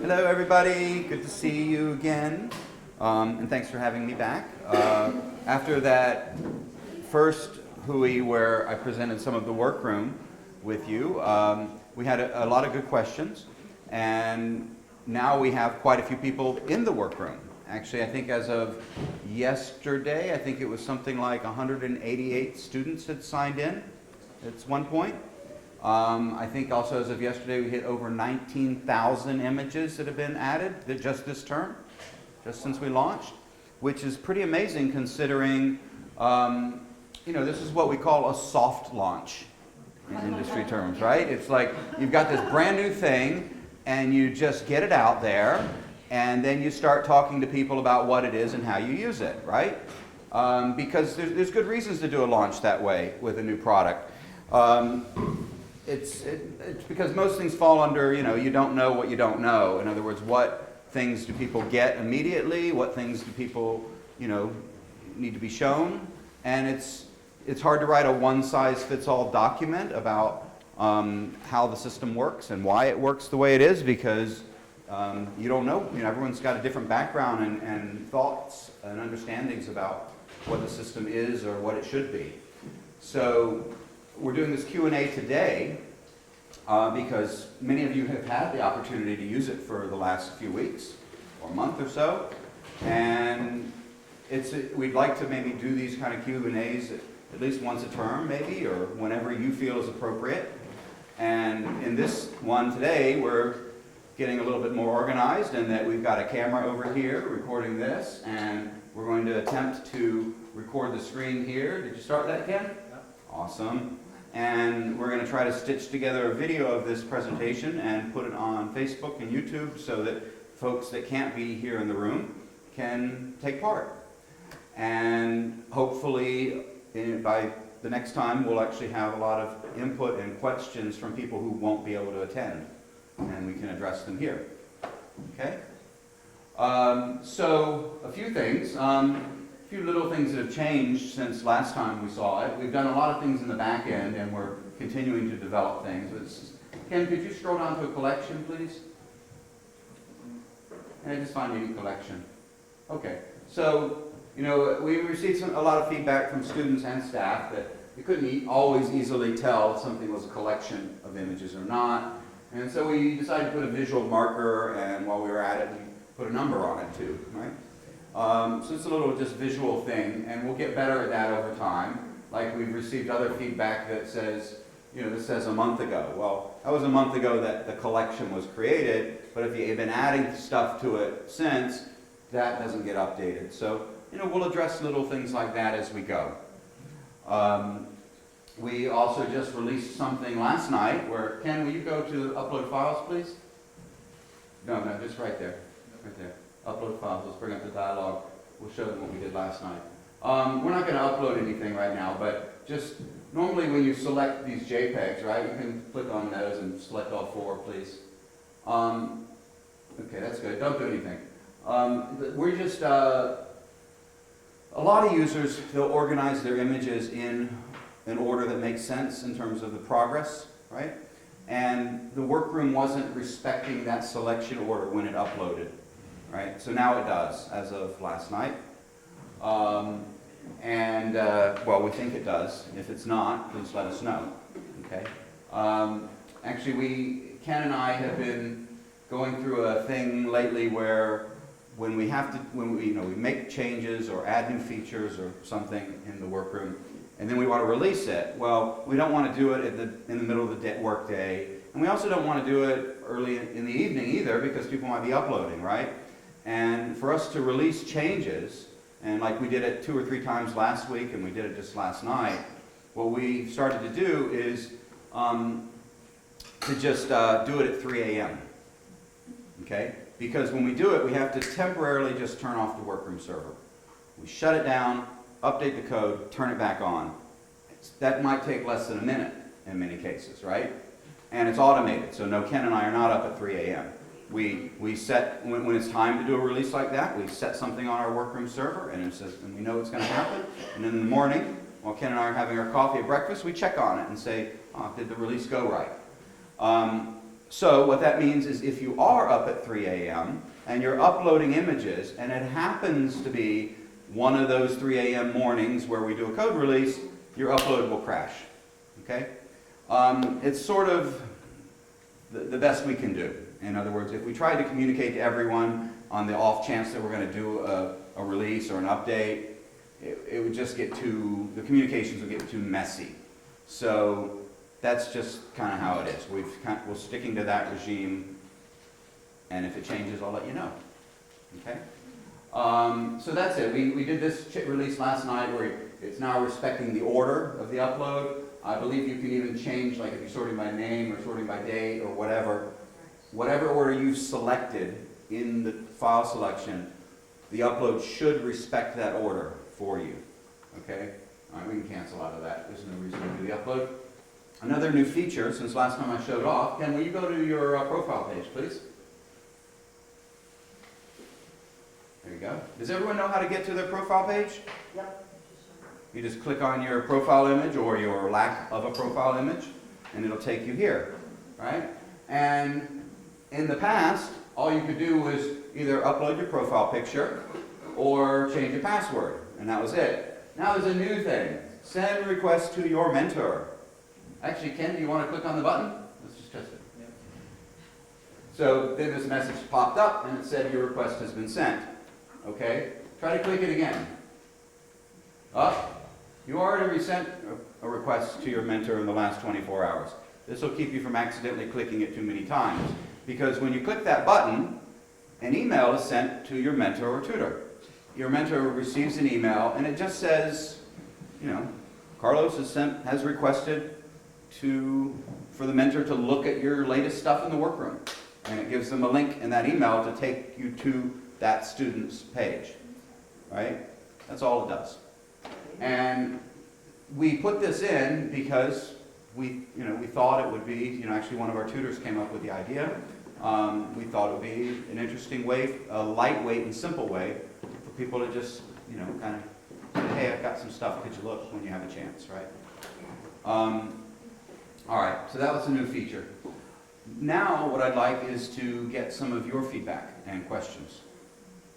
Hello, everybody. Good to see you again. And thanks for having me back. After that first HUI where I presented some of the workroom with you, we had a lot of good questions. And now we have quite a few people in the workroom. Actually, I think as of yesterday, I think it was something like 188 students had signed in at one point. I think also as of yesterday we hit over 19,000 images that have been added just this term, just since we launched, which is pretty amazing considering, this is what we call a soft launch in industry terms, right? It's like you've got this brand new thing and you just get it out there and then you start talking to people about what it is and how you use it, right? Because there's good reasons to do a launch that way with a new product. It's because most things fall under, you don't know what you don't know. In other words, what things do people get immediately? What things do people, need to be shown? And it's hard to write a one-size-fits-all document about how the system works and why it works the way it is because you don't know. Everyone's got a different background and thoughts and understandings about what the system is or what it should be. So we're doing this Q&A today because many of you have had the opportunity to use it for the last few weeks or month or so. And we'd like to maybe do these kind of Q&As at least once a term maybe, or whenever you feel is appropriate. And in this one today, we're getting a little bit more organized in that we've got a camera over here recording this, and we're going to attempt to record the screen here. Did you start that, Ken? Yeah. Awesome. And we're going to try to stitch together a video of this presentation and put it on Facebook and YouTube so that folks that can't be here in the room can take part. And hopefully by the next time we'll actually have a lot of input and questions from people who won't be able to attend, and we can address them here. Okay? So a few things. A few little things that have changed since last time we saw it. We've done a lot of things in the back end and we're continuing to develop things. Ken, could you scroll down to a collection, please? And I just find a new collection. Okay, so, we received a lot of feedback from students and staff that we couldn't always easily tell if something was a collection of images or not. And so we decided to put a visual marker, and while we were at it, we put a number on it too, right? So it's a little just visual thing, and we'll get better at that over time. Like we've received other feedback that says, this says a month ago. Well, that was a month ago that the collection was created, but if you've been adding stuff to it since, that doesn't get updated. So, we'll address little things like that as we go. We also just released something last night where, Ken, will you go to upload files, please? No, just right there. Right there. Upload files. Let's bring up the dialogue. We'll show them what we did last night. We're not going to upload anything right now, but just normally when you select these JPEGs, right, you can click on those and select all four, please. Okay, that's good. Don't do anything. We're just, a lot of users, they'll organize their images in an order that makes sense in terms of the progress, right? And the workroom wasn't respecting that selection order when it uploaded. Right? So now it does, as of last night. Well, we think it does. If it's not, please let us know. Okay? Actually, Ken and I have been going through a thing lately where when we make changes or add new features or something in the workroom, and then we want to release it. Well, we don't want to do it in the middle of the work day, and we also don't want to do it early in the evening either because people might be uploading, right? And for us to release changes, and like we did it 2 or 3 times last week, and we did it just last night, what we started to do is to just do it at 3 a.m. Okay? Because when we do it, we have to temporarily just turn off the workroom server. We shut it down, update the code, turn it back on. That might take less than a minute in many cases, right? And it's automated, so no, Ken and I are not up at 3 a.m. We set, when it's time to do a release like that, we set something on our workroom server, and we know it's going to happen. And in the morning, while Ken and I are having our coffee at breakfast, we check on it and say, did the release go right? So what that means is if you are up at 3 a.m. and you're uploading images, and it happens to be one of those 3 a.m. mornings where we do a code release, your upload will crash. Okay? It's sort of the best we can do. In other words, if we tried to communicate to everyone on the off chance that we're going to do a release or an update, it would just get the communications would get too messy. So that's just kind of how it is. We're sticking to that regime, and if it changes, I'll let you know. Okay? So that's it. We did this release last night where it's now respecting the order of the upload. I believe you can even change, like if you're sorting by name or sorting by date or whatever order you've selected in the file selection, the upload should respect that order for you. Okay? All right, we can cancel out of that. There's no reason to do the upload. Another new feature, since last time I showed off, Ken, will you go to your profile page, please? There you go. Does everyone know how to get to their profile page? Yep. You just click on your profile image or your lack of a profile image, and it'll take you here, right? And in the past, all you could do was either upload your profile picture or change your password, and that was it. Now there's a new thing. Send request to your mentor. Actually, Ken, do you want to click on the button? Let's just test it. Yep. So then this message popped up, and it said your request has been sent. Okay? Try to click it again. You already sent a request to your mentor in the last 24 hours. This will keep you from accidentally clicking it too many times. Because when you click that button, an email is sent to your mentor or tutor. Your mentor receives an email, and it just says, you know, Carlos has requested for the mentor to look at your latest stuff in the workroom. And it gives them a link in that email to take you to that student's page. Right? That's all it does. And we put this in because we thought it would be, actually one of our tutors came up with the idea. We thought it would be an interesting way, a lightweight and simple way for people to just, kind of say, hey, I've got some stuff, could you look when you have a chance, right? All right, so that was a new feature. Now what I'd like is to get some of your feedback and questions.